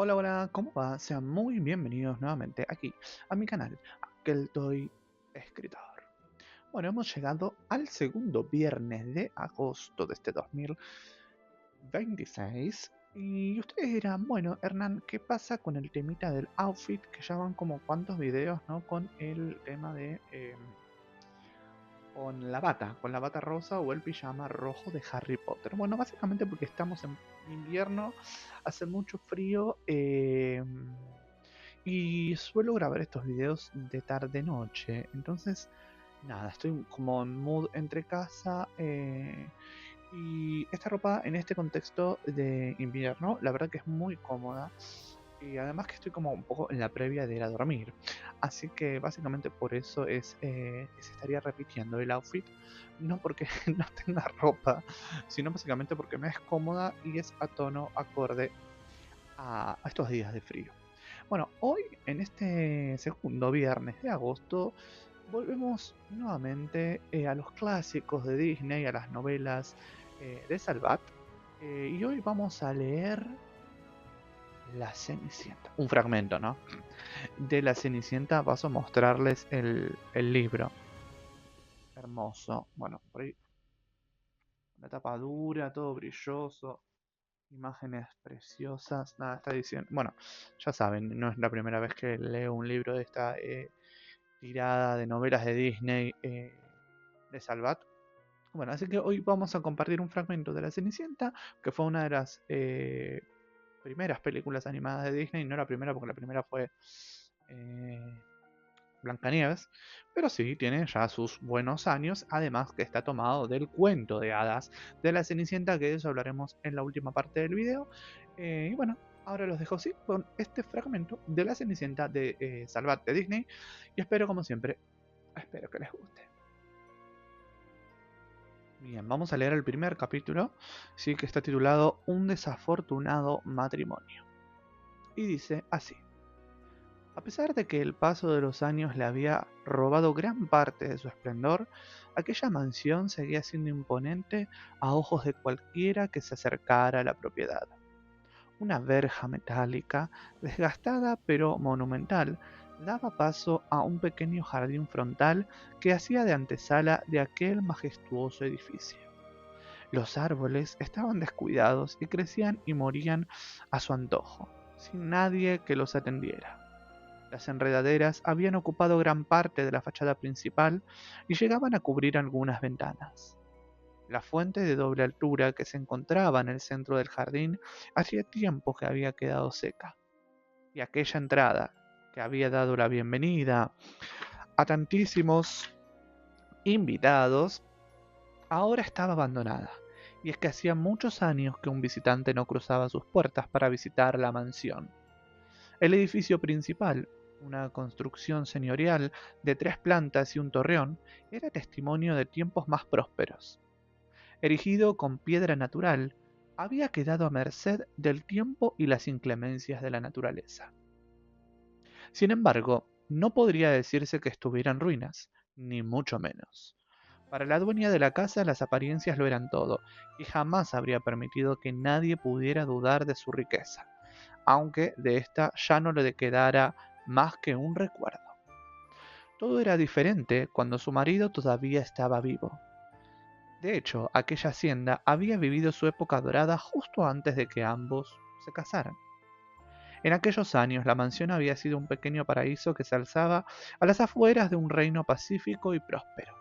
Hola, hola, ¿cómo va? Sean muy bienvenidos nuevamente aquí a mi canal, Aqueltoy Escritor. Bueno, hemos llegado al segundo viernes de agosto de este 2026. Y ustedes dirán, bueno, Hernán, ¿qué pasa con el temita del outfit? Que ya van como cuantos videos, ¿no? Con el tema de con la bata rosa o el pijama rojo de Harry Potter. Bueno, básicamente porque estamos en invierno, hace mucho frío y suelo grabar estos videos de tarde-noche. Entonces, nada, estoy como en mood entre casa y esta ropa en este contexto de invierno, la verdad que es muy cómoda. Y además que estoy como un poco en la previa de ir a dormir. Así que básicamente por eso se estaría repitiendo el outfit. No porque no tenga ropa, sino básicamente porque me es cómoda y es a tono acorde a estos días de frío. Bueno, hoy en este segundo viernes de agosto volvemos nuevamente a los clásicos de Disney, a las novelas de Salvat. Y hoy vamos a leer La Cenicienta. Un fragmento, ¿no? De La Cenicienta paso a mostrarles el libro. Hermoso. Bueno, por ahí una tapa dura, todo brilloso. Imágenes preciosas. Nada, esta edición. Bueno, ya saben, no es la primera vez que leo un libro de esta tirada de novelas de Disney de Salvat. Bueno, así que hoy vamos a compartir un fragmento de La Cenicienta, que fue una de las primeras películas animadas de Disney. No la primera, porque la primera fue eh, Blancanieves, pero sí tiene ya sus buenos años, además que está tomado del cuento de hadas de La Cenicienta, que de eso hablaremos en la última parte del video. Y bueno, ahora los dejo sí con este fragmento de La Cenicienta de Salvat de Disney, y espero como siempre, espero que les guste. Bien, vamos a leer el primer capítulo, sí, que está titulado Un desafortunado matrimonio. Y dice así: a pesar de que el paso de los años le había robado gran parte de su esplendor, aquella mansión seguía siendo imponente a ojos de cualquiera que se acercara a la propiedad. Una verja metálica, desgastada pero monumental, daba paso a un pequeño jardín frontal que hacía de antesala de aquel majestuoso edificio. Los árboles estaban descuidados y crecían y morían a su antojo, sin nadie que los atendiera. Las enredaderas habían ocupado gran parte de la fachada principal y llegaban a cubrir algunas ventanas. La fuente de doble altura que se encontraba en el centro del jardín hacía tiempo que había quedado seca, y aquella entrada, que había dado la bienvenida a tantísimos invitados, ahora estaba abandonada. Y es que hacía muchos años que un visitante no cruzaba sus puertas para visitar la mansión. El edificio principal, una construcción señorial de 3 plantas y un torreón, era testimonio de tiempos más prósperos. Erigido con piedra natural, había quedado a merced del tiempo y las inclemencias de la naturaleza. Sin embargo, no podría decirse que estuviera en ruinas, ni mucho menos. Para la dueña de la casa las apariencias lo eran todo, y jamás habría permitido que nadie pudiera dudar de su riqueza, aunque de esta ya no le quedara más que un recuerdo. Todo era diferente cuando su marido todavía estaba vivo. De hecho, aquella hacienda había vivido su época dorada justo antes de que ambos se casaran. En aquellos años la mansión había sido un pequeño paraíso que se alzaba a las afueras de un reino pacífico y próspero.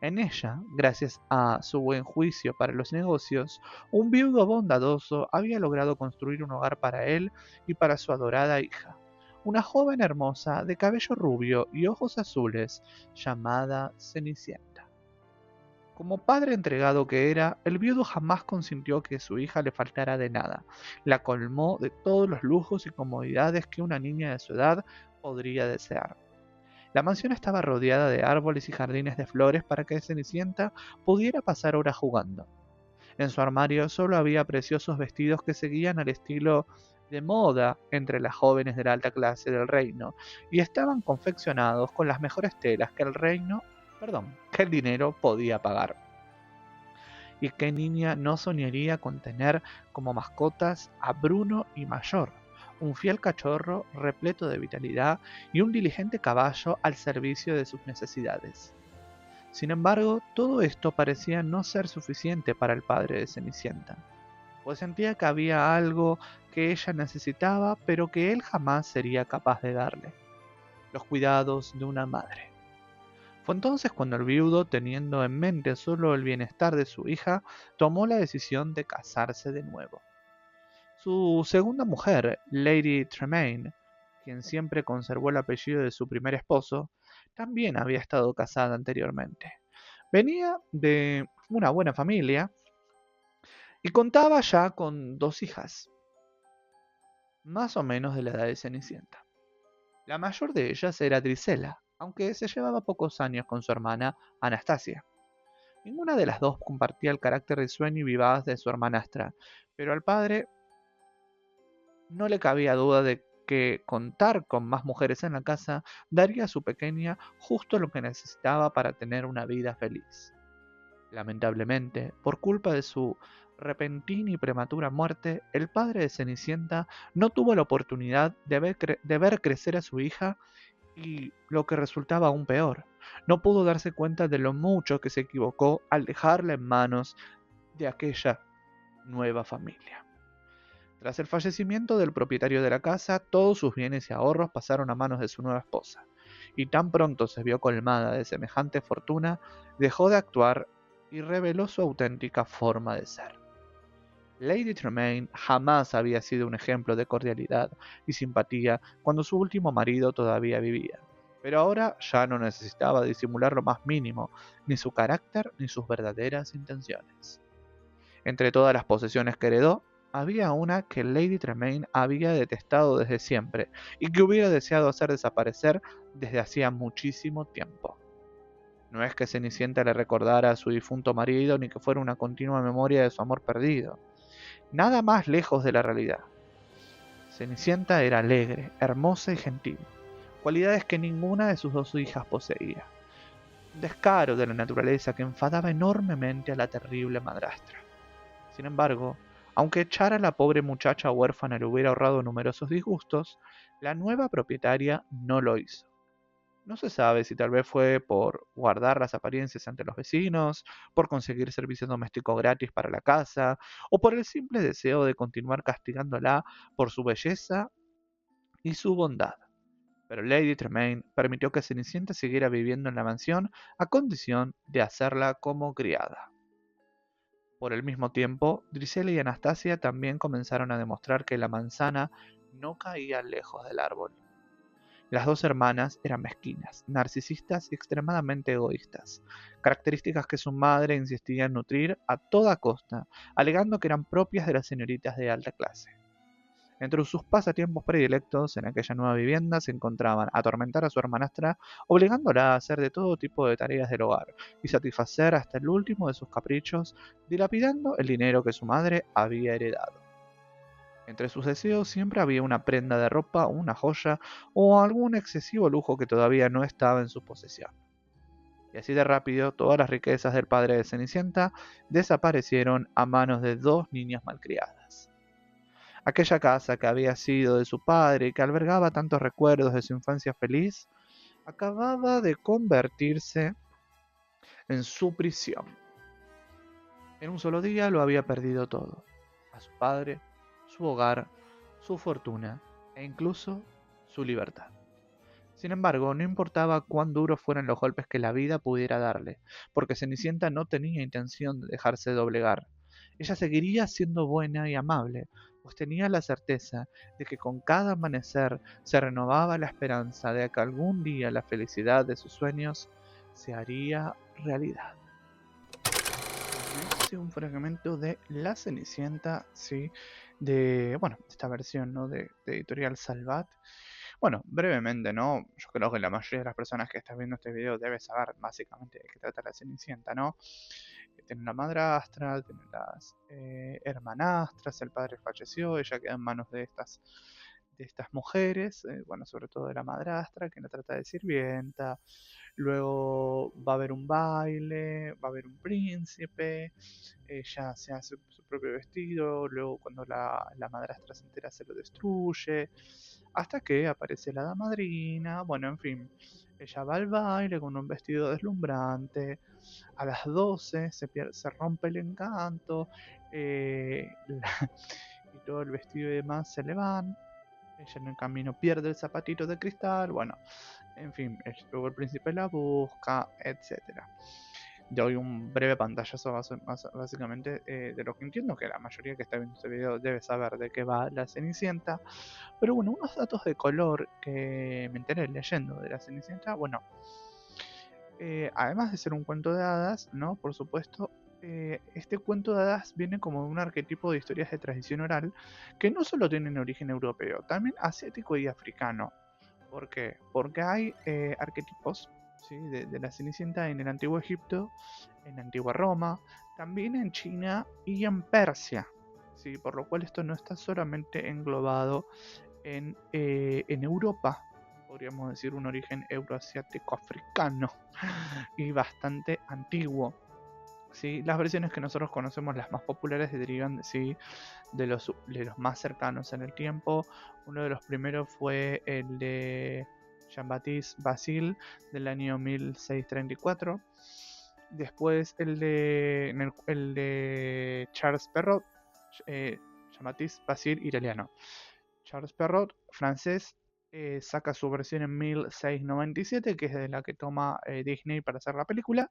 En ella, gracias a su buen juicio para los negocios, un viudo bondadoso había logrado construir un hogar para él y para su adorada hija, una joven hermosa de cabello rubio y ojos azules, llamada Cenicienta. Como padre entregado que era, el viudo jamás consintió que a su hija le faltara de nada. La colmó de todos los lujos y comodidades que una niña de su edad podría desear. La mansión estaba rodeada de árboles y jardines de flores para que Cenicienta pudiera pasar horas jugando. En su armario solo había preciosos vestidos que seguían al estilo de moda entre las jóvenes de la alta clase del reino y estaban confeccionados con las mejores telas que que el dinero podía pagar. ¿Y qué niña no soñaría con tener como mascotas a Bruno y Mayor? un fiel cachorro repleto de vitalidad y un diligente caballo al servicio de sus necesidades. Sin embargo, todo esto parecía no ser suficiente para el padre de Cenicienta, pues sentía que había algo que ella necesitaba pero que él jamás sería capaz de darle: los cuidados de una madre. Fue entonces cuando el viudo, teniendo en mente solo el bienestar de su hija, tomó la decisión de casarse de nuevo. Su segunda mujer, Lady Tremaine, quien siempre conservó el apellido de su primer esposo, también había estado casada anteriormente. Venía de una buena familia y contaba ya con 2 hijas, más o menos de la edad de Cenicienta. La mayor de ellas era Drisela, aunque se llevaba pocos años con su hermana Anastasia. Ninguna de las dos compartía el carácter risueño y vivaz de su hermanastra, pero al padre no le cabía duda de que contar con más mujeres en la casa daría a su pequeña justo lo que necesitaba para tener una vida feliz. Lamentablemente, por culpa de su repentina y prematura muerte, el padre de Cenicienta no tuvo la oportunidad de ver crecer a su hija y, lo que resultaba aún peor, no pudo darse cuenta de lo mucho que se equivocó al dejarla en manos de aquella nueva familia. Tras el fallecimiento del propietario de la casa, todos sus bienes y ahorros pasaron a manos de su nueva esposa, y tan pronto se vio colmada de semejante fortuna, dejó de actuar y reveló su auténtica forma de ser. Lady Tremaine jamás había sido un ejemplo de cordialidad y simpatía cuando su último marido todavía vivía, pero ahora ya no necesitaba disimular lo más mínimo, ni su carácter ni sus verdaderas intenciones. Entre todas las posesiones que heredó, había una que Lady Tremaine había detestado desde siempre y que hubiera deseado hacer desaparecer desde hacía muchísimo tiempo. No es que Cenicienta le recordara a su difunto marido ni que fuera una continua memoria de su amor perdido. Nada más lejos de la realidad. Cenicienta era alegre, hermosa y gentil, cualidades que ninguna de sus 2 hijas poseía. Un descaro de la naturaleza que enfadaba enormemente a la terrible madrastra. Sin embargo, aunque echar a la pobre muchacha huérfana le hubiera ahorrado numerosos disgustos, la nueva propietaria no lo hizo. No se sabe si tal vez fue por guardar las apariencias ante los vecinos, por conseguir servicio doméstico gratis para la casa, o por el simple deseo de continuar castigándola por su belleza y su bondad. Pero Lady Tremaine permitió que Cenicienta siguiera viviendo en la mansión a condición de hacerla como criada. Por el mismo tiempo, Drisela y Anastasia también comenzaron a demostrar que la manzana no caía lejos del árbol. Las 2 hermanas eran mezquinas, narcisistas y extremadamente egoístas, características que su madre insistía en nutrir a toda costa, alegando que eran propias de las señoritas de alta clase. Entre sus pasatiempos predilectos en aquella nueva vivienda se encontraban atormentar a su hermanastra, obligándola a hacer de todo tipo de tareas del hogar y satisfacer hasta el último de sus caprichos, dilapidando el dinero que su madre había heredado. Entre sus deseos siempre había una prenda de ropa, una joya o algún excesivo lujo que todavía no estaba en su posesión. Y así de rápido, todas las riquezas del padre de Cenicienta desaparecieron a manos de 2 niñas malcriadas. Aquella casa que había sido de su padre y que albergaba tantos recuerdos de su infancia feliz, acababa de convertirse en su prisión. En un solo día lo había perdido todo: a su padre, su hogar, su fortuna e incluso su libertad. Sin embargo, no importaba cuán duros fueran los golpes que la vida pudiera darle, porque Cenicienta no tenía intención de dejarse doblegar. Ella seguiría siendo buena y amable, pues tenía la certeza de que con cada amanecer se renovaba la esperanza de que algún día la felicidad de sus sueños se haría realidad. Este es un fragmento de La Cenicienta, sí, de, bueno, esta versión, ¿no? de Editorial Salvat. Bueno, brevemente, ¿no? Yo creo que la mayoría de las personas que están viendo este video debe saber básicamente de qué trata La Cenicienta, ¿no? Tiene una madrastra, tiene las hermanastras, el padre falleció, ella queda en manos de estas estas mujeres, bueno, sobre todo de la madrastra, que la trata de sirvienta. Luego va a haber un baile, va a haber un príncipe, ella se hace su propio vestido, luego cuando la madrastra se entera se lo destruye, hasta que aparece la hada madrina, bueno, en fin, ella va al baile con un vestido deslumbrante, a las 12 se rompe el encanto, y todo el vestido y demás se le van, ella en el camino pierde el zapatito de cristal, bueno, en fin, luego el príncipe la busca, etcétera. Doy un breve pantallazo básicamente de lo que entiendo que la mayoría que está viendo este video debe saber de qué va la Cenicienta. Pero bueno, unos datos de color que me enteré leyendo de la Cenicienta, bueno, además de ser un cuento de hadas, ¿no? Por supuesto, este cuento de hadas viene como de un arquetipo de historias de tradición oral que no solo tienen origen europeo, también asiático y africano. ¿Por qué? Porque hay arquetipos, ¿sí? de la Cenicienta en el Antiguo Egipto, en la Antigua Roma, también en China y en Persia, ¿sí? Por lo cual esto no está solamente englobado en Europa, podríamos decir un origen euroasiático africano y bastante antiguo. ¿Sí? Las versiones que nosotros conocemos, las más populares, se derivan ¿sí? de los más cercanos en el tiempo. Uno de los primeros fue el de Jean-Baptiste Basile del año 1634. Después el de Charles Perrault, Jean-Baptiste Basile italiano. Charles Perrault, francés, saca su versión en 1697, que es de la que toma Disney para hacer la película.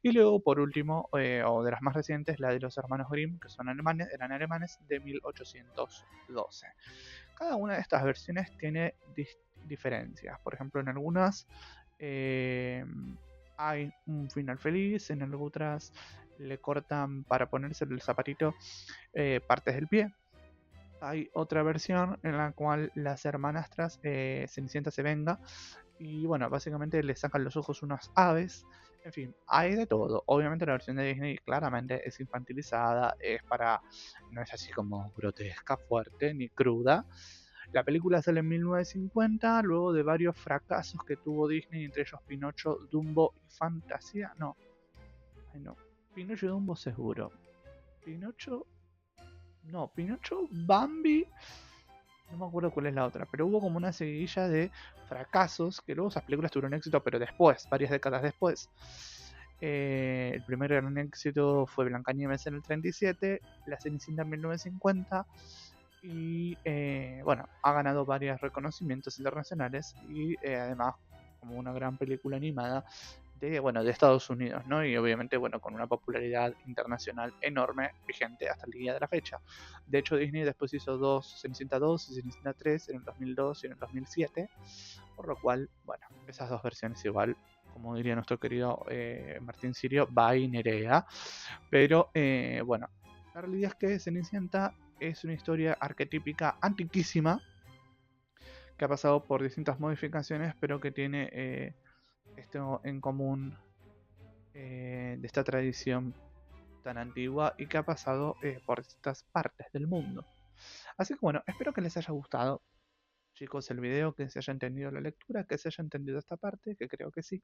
Y luego, por último, o de las más recientes, la de los hermanos Grimm, que eran alemanes, de 1812. Cada una de estas versiones tiene diferencias. Por ejemplo, en algunas hay un final feliz, en otras le cortan para ponerse el zapatito partes del pie. Hay otra versión en la cual las hermanastras Cenicienta se venga y bueno, básicamente le sacan los ojos unas aves. En fin, hay de todo. Obviamente la versión de Disney claramente es infantilizada, no es así como grotesca, fuerte ni cruda. La película sale en 1950, luego de varios fracasos que tuvo Disney, entre ellos Pinocho, Dumbo y Fantasía. No, Pinocho y Dumbo seguro. Pinocho, Bambi, no me acuerdo cuál es la otra, pero hubo como una seguidilla de fracasos, que luego esas películas tuvieron éxito, pero después, varias décadas después. El primer gran éxito fue Blancanieves en el 37, La Cenicienta en 1950, y bueno, ha ganado varios reconocimientos internacionales y además como una gran película animada de Estados Unidos, ¿no? Y obviamente, bueno, con una popularidad internacional enorme, vigente hasta el día de la fecha. De hecho, Disney después hizo Cenicienta 2 y Cenicienta 3 en el 2002 y en el 2007, por lo cual, bueno, esas dos versiones igual, como diría nuestro querido Martín Sirio, va y Nerea. Pero, bueno, la realidad es que Cenicienta es una historia arquetípica antiquísima, que ha pasado por distintas modificaciones, pero que tiene esto en común de esta tradición tan antigua y que ha pasado por estas partes del mundo. Así que bueno, espero que les haya gustado, chicos, el video, que se haya entendido la lectura, que se haya entendido esta parte, que creo que sí.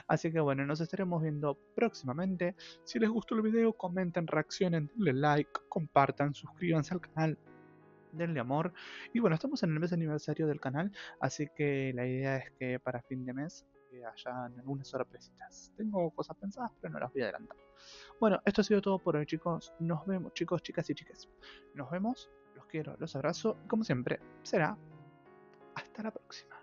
Así que bueno, nos estaremos viendo próximamente. Si les gustó el video, comenten, reaccionen, denle like, compartan, suscríbanse al canal, denle amor. Y bueno, estamos en el mes aniversario del canal, así que la idea es que para fin de mes hayan algunas sorpresitas. Tengo cosas pensadas, pero no las voy a adelantar. Bueno, esto ha sido todo por hoy, chicos. Nos vemos, chicos, chicas y chiques. Nos vemos, los quiero, los abrazo y como siempre, será hasta la próxima.